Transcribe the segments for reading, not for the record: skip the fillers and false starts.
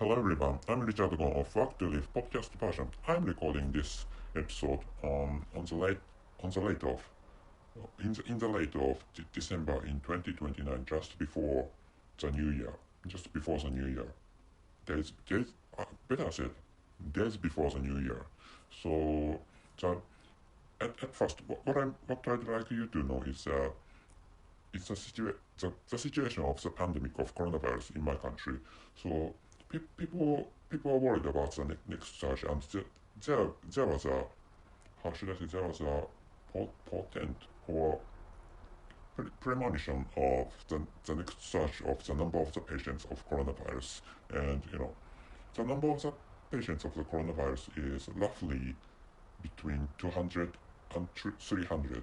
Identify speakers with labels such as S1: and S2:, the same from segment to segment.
S1: Hello everyone, I'm Richard Gon of Work to Live podcast version. I'm recording this episode on the late of in the late of December in 2029, just before the new year. Just before the new year. Days better said, days before the new year. So the, at first, what I'd like you to know is it's the situation of the pandemic of coronavirus in my country. So people are worried about the next surge, and there was a how should I say there was a potent or premonition of the next surge of the number of the patients of coronavirus, and the number of the patients of the coronavirus is roughly between 200 and 300.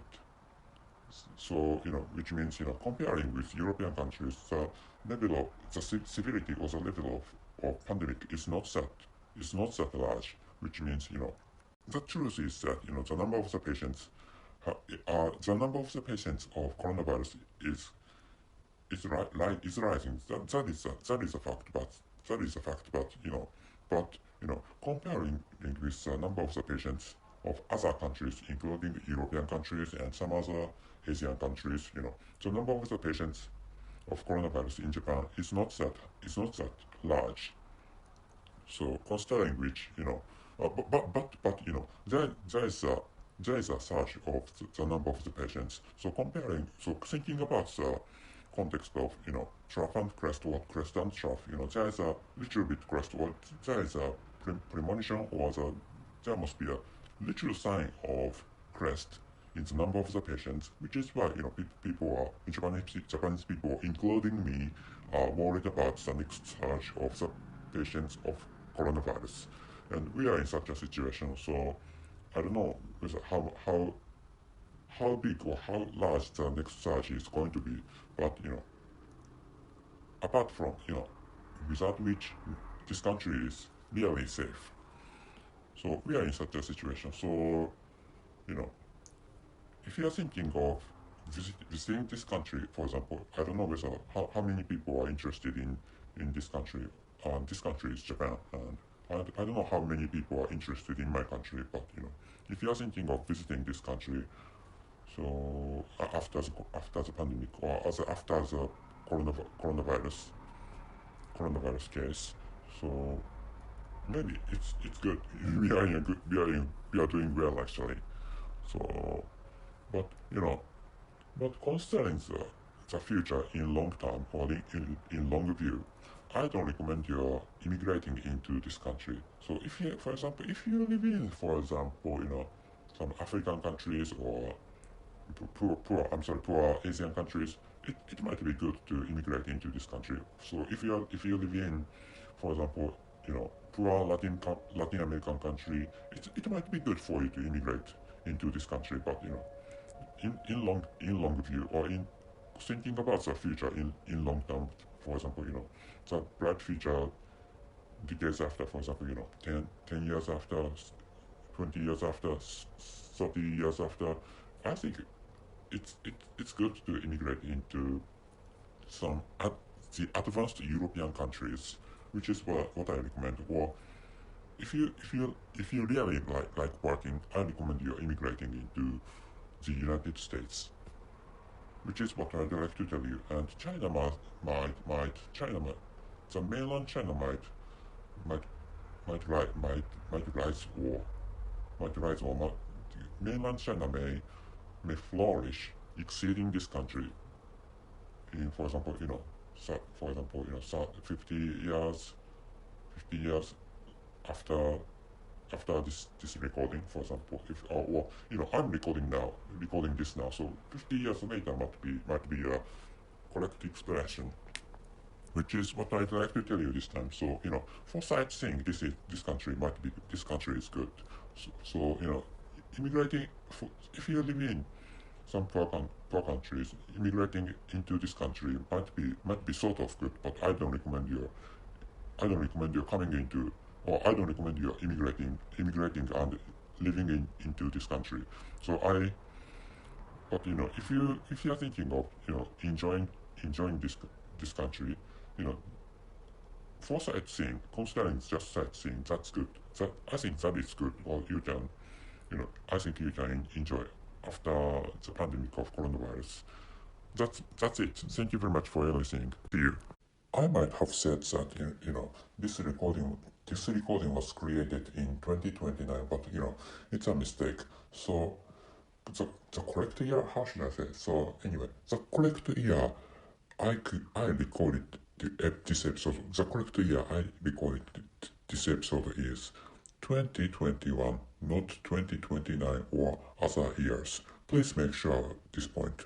S1: So, which means, comparing with European countries, the level of the severity or the level of pandemic is not that large, which means, the truth is that, the number of the patients, the number of the patients of coronavirus is rising. That is a fact, but, comparing with the number of the patients of other countries, including European countries and some other Asian countries, the number of the patients of coronavirus in Japan is not that large. So considering which, there is a surge of the number of the patients. So thinking about the context of, trough and crest or crest and trough, there is a little bit crest or there is a premonition or there must be a little sign of crest in the number of the patients, which is why, people are, Japanese people, including me, are worried about the next surge of the patients of coronavirus. And we are in such a situation, so I don't know how big or how large the next surge is going to be, but apart from without which this country is really safe. So we are in such a situation. So you know, if you are thinking of visiting this country, for example, I don't know whether how many people are interested in this country. This country is Japan, and I don't know how many people are interested in my country. But if you are thinking of visiting this country, so after the pandemic or after the coronavirus coronavirus case, so maybe it's good. We are doing well actually. So, but but considering the future in long term or in long view, I don't recommend you immigrating into this country. So if you, for example, if you live in, for example, some African countries or poor Asian countries, it might be good to immigrate into this country. So if you live in, for example, poor Latin American country, it might be good for you to immigrate into this country. But in long view or in thinking about the future in long term, for example, the bright future decades after, for example, 10 years after, 20 years after, 30 years after, I think it's good to immigrate into some the advanced European countries, which is what I recommend. Or if you really like working, I recommend you immigrating into the United States, which is what I'd like to tell you. And China the mainland China might might rise or mainland China may flourish, exceeding this country in, for example, 50 years after this recording, for example, if or I'm recording this now, so 50 years later might be a correct expression, which is what I'd like to tell you this time. So for sightseeing, this country is good. So immigrating if you live in some poor countries, immigrating into this country might be sort of good, but I don't recommend you coming into, or I don't recommend you immigrating and living into this country. So but if you are thinking of enjoying this country, you know, for sightseeing, considering just sightseeing, that's good. I think that is good. Well, you can, I think you can enjoy after the pandemic of coronavirus. That's it. Thank you very much for everything. See you. I might have said that this recording was created in 2029, but it's a mistake. So the correct year, how should I say? So anyway, the correct year I recorded this episode. The correct year I recorded this episode is 2021, not 2029 or other years. Please make sure at this point.